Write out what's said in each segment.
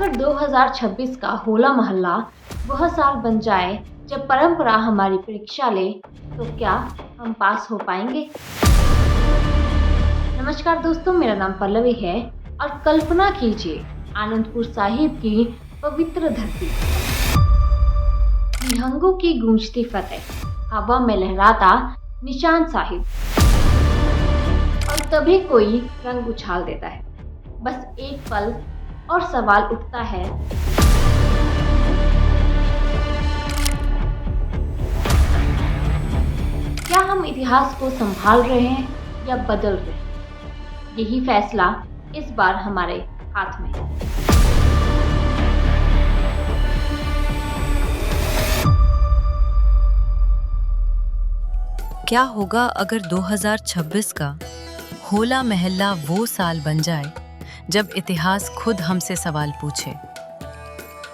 अगर 2026 का होला मोहल्ला वह साल बन जाए जब परंपरा हमारी परीक्षा ले, तो क्या हम पास हो पाएंगे? नमस्कार दोस्तों, मेरा नाम पल्लवी है और कल्पना कीजिए आनंदपुर साहिब की पवित्र धरती, निहंगों की गूंजती फतेह, हवा में लहराता निशान साहिब, और तभी कोई रंग उछाल देता है। बस एक पल और सवाल उठता है, क्या हम इतिहास को संभाल रहे हैं या बदल रहे हैं? यही फैसला इस बार हमारे हाथ में है। क्या होगा अगर 2026 का होला महल्ला वो साल बन जाए जब इतिहास खुद हमसे सवाल पूछे?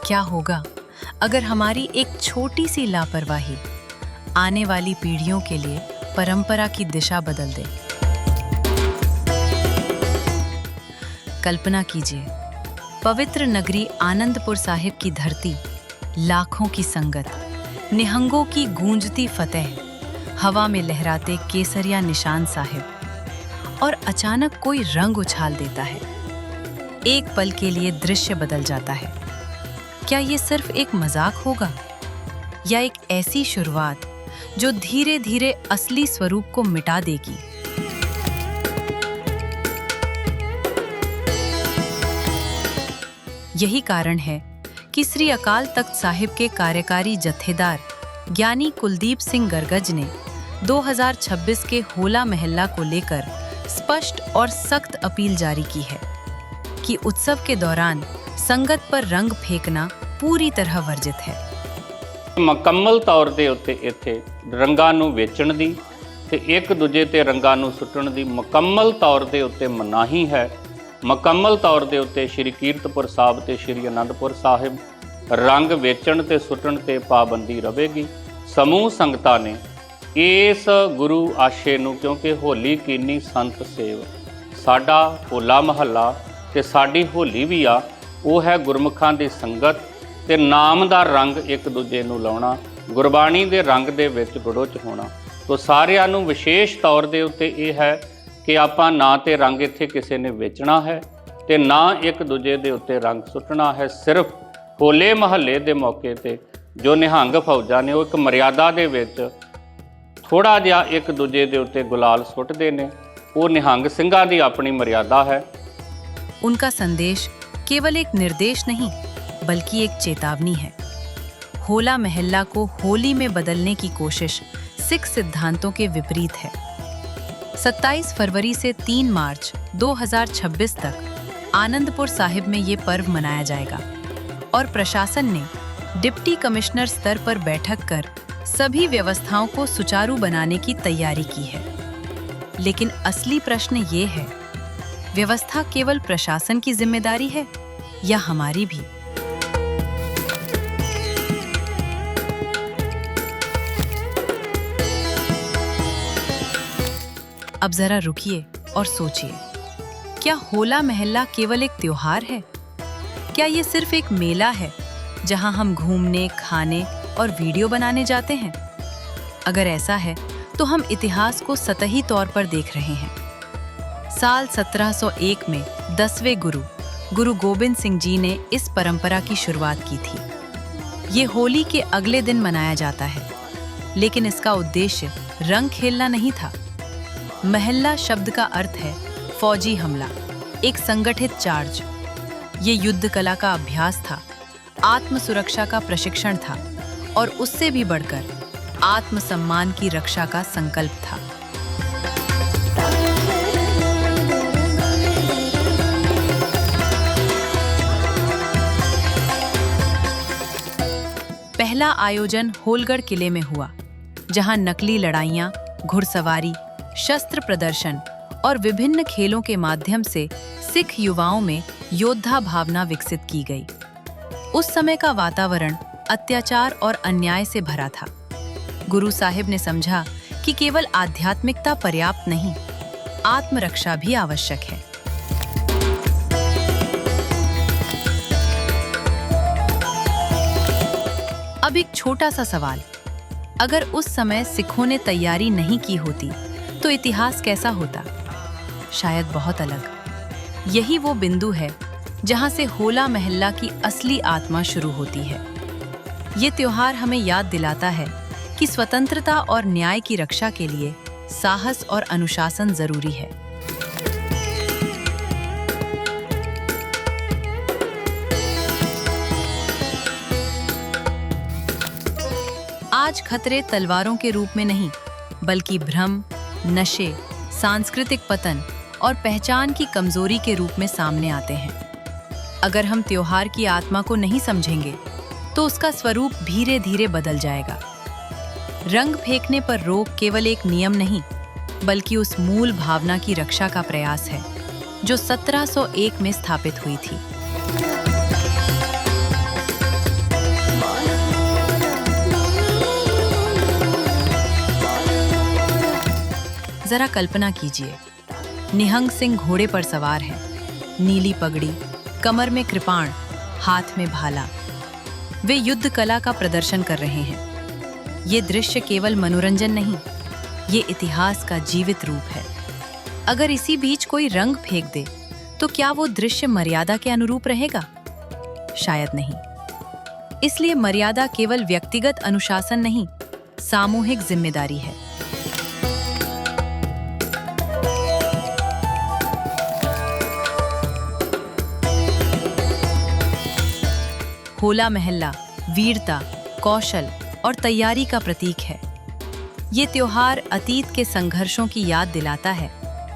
क्या होगा अगर हमारी एक छोटी सी लापरवाही आने वाली पीढ़ियों के लिए परंपरा की दिशा बदल दे? कल्पना कीजिए, पवित्र नगरी आनंदपुर साहिब की धरती, लाखों की संगत, निहंगों की गूंजती फतेह, हवा में लहराते केसरिया निशान साहिब, और अचानक कोई रंग उछाल देता है। एक पल के लिए दृश्य बदल जाता है। क्या ये सिर्फ एक मजाक होगा या एक ऐसी शुरुआत जो धीरे धीरे असली स्वरूप को मिटा देगी? यही कारण है कि श्री अकाल तख्त साहिब के कार्यकारी जत्थेदार ज्ञानी कुलदीप सिंह गरगज ने 2026 के होला महल्ला को लेकर स्पष्ट और सख्त अपील जारी की है कि उत्सव के दौरान संगत पर रंग फेंकना पूरी तरह वर्जित है। ਮੁਕੰਮਲ ਤੌਰ ਦੇ ਉੱਤੇ ਇੱਥੇ ਰੰਗਾਂ ਨੂੰ ਵੇਚਣ ਦੀ ਤੇ ਇੱਕ ਦੂਜੇ ਤੇ ਰੰਗਾਂ ਨੂੰ ਸੁੱਟਣ ਦੀ ਮੁਕੰਮਲ ਤੌਰ ਦੇ ਉੱਤੇ ਮਨਾਹੀ ਹੈ। ਮੁਕੰਮਲ ਤੌਰ ਦੇ ਉੱਤੇ ਸ਼੍ਰੀ ਕੀਰਤਪੁਰ ਸਾਹਿਬ ਤੇ ਸ਼੍ਰੀ ਅਨੰਦਪੁਰ ਸਾਹਿਬ ਰੰਗ ਵੇਚਣ ਤੇ ਸੁੱਟਣ ਤੇ ਪਾਬੰਦੀ ਰਹੇਗੀ। ਸਮੂਹ ਸੰਗਤਾਂ ਨੇ ਇਸ ਗੁਰੂ ਆਸ਼ੇ ਨੂੰ, ਕਿਉਂਕਿ ਹੋਲੀ ਕੀਨੀ ਸੰਤ ਸੇਵ, ਸਾਡਾ ਹੋਲਾ ਮਹੱਲਾ ਤੇ ਸਾਡੀ ਹੋਲੀ ਵੀ ਆ, ਉਹ ਹੈ ਗੁਰਮੁਖਾਂ ਦੀ ਸੰਗਤ ਤੇ ਨਾਮ ਦਾ ਰੰਗ ਇੱਕ ਦੂਜੇ ਨੂੰ ਲਾਉਣਾ, ਗੁਰਬਾਣੀ ਦੇ ਰੰਗ ਦੇ ਵਿੱਚ ਗੁੜੁਚ ਹੋਣਾ। ਤੋ ਸਾਰਿਆਂ ਨੂੰ ਵਿਸ਼ੇਸ਼ ਤੌਰ ਦੇ ਉੱਤੇ ਇਹ ਹੈ ਕਿ ਆਪਾਂ ਨਾ ਤੇ ਰੰਗ ਇੱਥੇ ਕਿਸੇ ਨੇ ਵੇਚਣਾ ਹੈ ਤੇ ਨਾ ਇੱਕ ਦੂਜੇ ਦੇ ਉੱਤੇ ਰੰਗ ਸੁੱਟਣਾ ਹੈ। ਸਿਰਫ ਹੋਲੇ ਮਹੱਲੇ ਦੇ ਮੌਕੇ ਤੇ ਜੋ ਨਿਹੰਗ ਫੌਜਾਂ ਨੇ ਉਹ ਇੱਕ ਮਰਿਆਦਾ ਦੇ ਵਿੱਚ ਥੋੜਾ ਜਿਹਾ ਇੱਕ ਦੂਜੇ ਦੇ ਉੱਤੇ ਗੁਲਾਲ ਸੁੱਟਦੇ ਨੇ, ਉਹ ਨਿਹੰਗ ਸਿੰਘਾਂ ਦੀ ਆਪਣੀ ਮਰਿਆਦਾ है। उनका संदेश केवल एक निर्देश नहीं बल्कि एक चेतावनी है। होला महल्ला को होली में बदलने की कोशिश सिख सिद्धांतों के विपरीत है। 27 फरवरी से 3 मार्च 2026 तक आनंदपुर साहिब में ये पर्व मनाया जाएगा और प्रशासन ने डिप्टी कमिश्नर स्तर पर बैठक कर सभी व्यवस्थाओं को सुचारू बनाने की तैयारी की है। लेकिन असली प्रश्न ये है, व्यवस्था केवल प्रशासन की जिम्मेदारी है या हमारी भी? अब जरा रुकिए और सोचिए, क्या होला महल्ला केवल एक त्योहार है? क्या ये सिर्फ एक मेला है जहां हम घूमने, खाने और वीडियो बनाने जाते हैं? अगर ऐसा है तो हम इतिहास को सतही तौर पर देख रहे हैं। साल 1701 में 10वें गुरु गोबिंद सिंह जी ने इस परंपरा की शुरुआत की थी। ये होली के अगले दिन मनाया जाता है, लेकिन इसका उद्देश्य रंग खेलना नहीं था। महल्ला शब्द का अर्थ है फौजी हमला, एक संगठित चार्ज। ये युद्ध कला का अभ्यास था, आत्म सुरक्षा का प्रशिक्षण था और उससे भी बढ़कर आत्मसम्मान की रक्षा का संकल्प था। पहला आयोजन होलगढ़ किले में हुआ, जहां नकली लड़ाइयां, घुड़सवारी, शस्त्र प्रदर्शन और विभिन्न खेलों के माध्यम से सिख युवाओं में योद्धा भावना विकसित की गई। उस समय का वातावरण अत्याचार और अन्याय से भरा था। गुरु साहिब ने समझा कि केवल आध्यात्मिकता पर्याप्त नहीं, आत्मरक्षा भी आवश्यक है। अब एक छोटा सा सवाल, अगर उस समय सिखों ने तैयारी नहीं की होती तो इतिहास कैसा होता? शायद बहुत अलग। यही वो बिंदु है जहां से होला महल्ला की असली आत्मा शुरू होती है। ये त्योहार हमें याद दिलाता है कि स्वतंत्रता और न्याय की रक्षा के लिए साहस और अनुशासन जरूरी है। आज खतरे तलवारों के रूप में नहीं, बल्कि भ्रम, नशे, सांस्कृतिक पतन और पहचान की कमजोरी के रूप में सामने आते हैं। अगर हम त्योहार की आत्मा को नहीं समझेंगे तो उसका स्वरूप धीरे धीरे बदल जाएगा। रंग फेंकने पर रोक केवल एक नियम नहीं, बल्कि उस मूल भावना की रक्षा का प्रयास है जो 1701 में स्थापित हुई थी। जरा कल्पना कीजिए, निहंग सिंह घोड़े पर सवार है, नीली पगड़ी, कमर में कृपाण, हाथ में भाला। वे युद्ध कला का प्रदर्शन कर रहे हैं। ये दृश्य केवल मनोरंजन नहीं, ये इतिहास का जीवित रूप है। अगर इसी बीच कोई रंग फेंक दे तो क्या वो दृश्य मर्यादा के अनुरूप रहेगा? शायद नहीं। इसलिए मर्यादा केवल व्यक्तिगत अनुशासन नहीं, सामूहिक जिम्मेदारी है। होला महल्ला वीरता, कौशल और तैयारी का प्रतीक है। ये त्योहार अतीत के संघर्षों की याद दिलाता है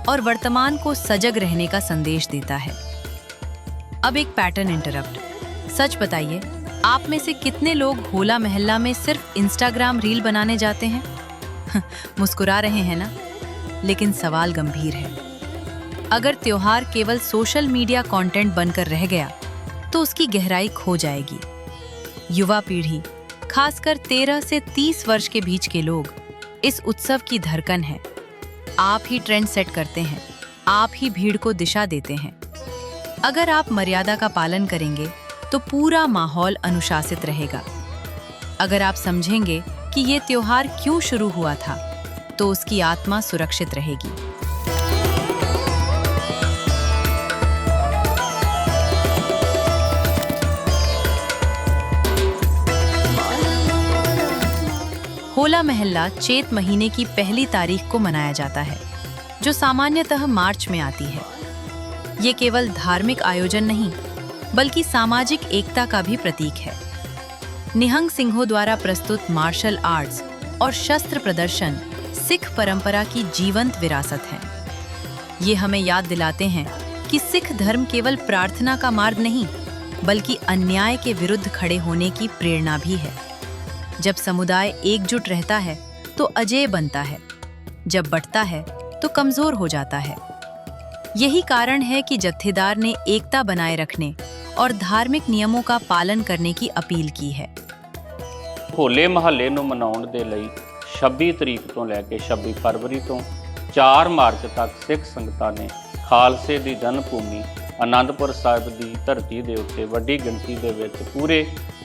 और वर्तमान को सजग रहने का संदेश देता है। अब एक पैटर्न इंटरप्ट। सच बताइए, आप में से कितने लोग होला महल्ला में सिर्फ इंस्टाग्राम रील बनाने जाते हैं? मुस्कुरा रहे हैं ना? लेकिन सवाल गंभीर है। अगर त्योहार केवल सोशल मीडिया कंटेंट बनकर रह गया तो उसकी गहराई खो जाएगी। युवा पीढ़ी, खासकर 13 से 30 वर्ष के बीच के लोग इस उत्सव की धड़कन है। आप ही ट्रेंड सेट करते हैं, आप ही भीड़ को दिशा देते हैं। अगर आप मर्यादा का पालन करेंगे तो पूरा माहौल अनुशासित रहेगा। अगर आप समझेंगे कि ये त्योहार क्यों शुरू हुआ था, तो उसकी आत्मा सुरक्षित रहेगी। होला महल्ला चैत महीने की पहली तारीख को मनाया जाता है, जो सामान्यतः मार्च में आती है। ये केवल धार्मिक आयोजन नहीं, बल्कि सामाजिक एकता का भी प्रतीक है। निहंग सिंहों द्वारा प्रस्तुत मार्शल आर्ट्स और शस्त्र प्रदर्शन सिख परंपरा की जीवंत विरासत है। ये हमें याद दिलाते हैं कि सिख धर्म केवल प्रार्थना का मार्ग नहीं, बल्कि अन्याय के विरुद्ध खड़े होने की प्रेरणा भी है। जब समुदाय एकजुट रहता है तो अजेय बनता है, जब बंटता है तो कमजोर हो जाता है। यही कारण है कि जत्थेदार ने एकता बनाए रखने और धार्मिक नियमों का पालन करने की अपील की है। ਹੋਲੇ ਮਹੱਲੇ ਨੂੰ ਮਨਾਉਣ ਦੇ ਲਈ 26 ਤਰੀਕ ਤੋਂ ਲੈ ਕੇ 26 ਫਰਵਰੀ ਤੋਂ 4 ਮਾਰਚ ਤੱਕ ਸਿੱਖ ਸੰਗਤਾਂ ਨੇ ਖਾਲਸੇ ਦੀ ਜਨਮ ਭੂਮੀ ਆਨੰਦਪੁਰ ਸਾਹਿਬ ਦੀ ਧਰਤੀ ਦੇ ਉੱਤੇ ਵੱਡੀ ਗਿਣਤੀ ਦੇ ਵਿੱਚ ਪੂਰੇ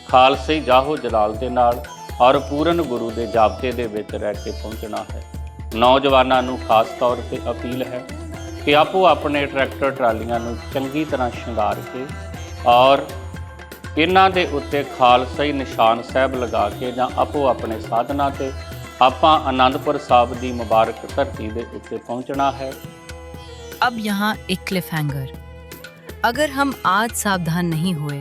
ਖਾਲਸੇ ਜਾਹੋ ਜਲਾਲ ਦੇ ਨਾਲ ਔਰ ਪੂਰਨ ਗੁਰੂ ਦੇ ਜਾਬਤੇ ਦੇ ਵਿੱਚ ਰਹਿ ਕੇ ਪਹੁੰਚਣਾ ਹੈ। ਨੌਜਵਾਨਾਂ ਨੂੰ ਖਾਸ ਤੌਰ ਤੇ ਅਪੀਲ ਹੈ ਕਿ ਆਪੋ ਆਪਣੇ ਟਰੈਕਟਰ ਟਰਾਲੀਆਂ ਨੂੰ ਚੰਗੀ ਤਰ੍ਹਾਂ ਸ਼ਿੰਗਾਰ ਕੇ ਔਰ ਇਹਨਾਂ ਦੇ ਉੱਤੇ ਖਾਲਸਾਈ ਨਿਸ਼ਾਨ ਸਾਹਿਬ ਲਗਾ ਕੇ ਜਾਂ ਆਪੋ ਆਪਣੇ ਸਾਧਨਾਂ ਤੇ ਆਪਾਂ ਆਨੰਦਪੁਰ ਸਾਹਿਬ ਦੀ ਮੁਬਾਰਕ ਧਰਤੀ ਦੇ ਉੱਤੇ ਪਹੁੰਚਣਾ ਹੈ। अब यहाँ एक क्लिफहैंगर। अगर हम आज सावधान नहीं हुए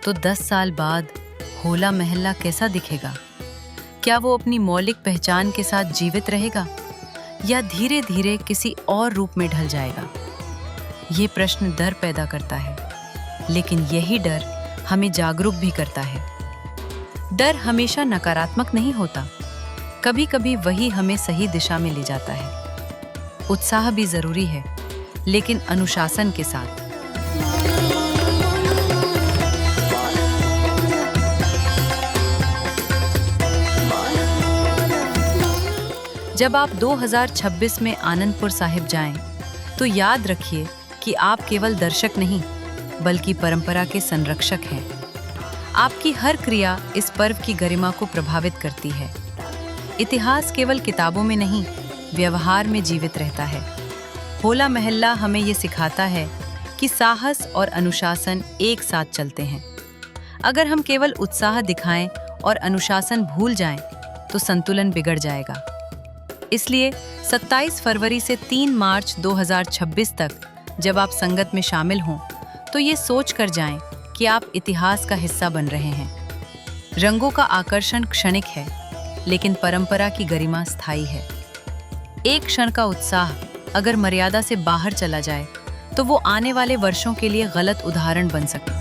तो 10 साल बाद होला महल्ला कैसा दिखेगा? क्या वो अपनी मौलिक पहचान के साथ जीवित रहेगा या धीरे धीरे किसी और रूप में ढल जाएगा? ये प्रश्न डर पैदा करता है, लेकिन यही डर हमें जागरूक भी करता है। डर हमेशा नकारात्मक नहीं होता, कभी कभी वही हमें सही दिशा में ले जाता है। उत्साह भी जरूरी है, लेकिन अनुशासन के साथ। जब आप 2026 में आनंदपुर साहिब जाएं, तो याद रखिए कि आप केवल दर्शक नहीं, बल्कि परंपरा के संरक्षक हैं। आपकी हर क्रिया इस पर्व की गरिमा को प्रभावित करती है। इतिहास केवल किताबों में नहीं, व्यवहार में जीवित रहता है। होला महल्ला हमें ये सिखाता है कि साहस और अनुशासन एक साथ चलते हैं। अगर हम केवल उत्साह दिखाएं और अनुशासन भूल जाएं, तो संतुलन बिगड़ जाएगा। इसलिए 27 फरवरी से 3 मार्च 2026 तक जब आप संगत में शामिल हों, तो ये सोच कर जाएं कि आप इतिहास का हिस्सा बन रहे हैं। रंगों का आकर्षण क्षणिक है, लेकिन परंपरा की गरिमा स्थायी है। एक क्षण का उत्साह अगर मर्यादा से बाहर चला जाए, तो वो आने वाले वर्षों के लिए गलत उदाहरण बन सकता है।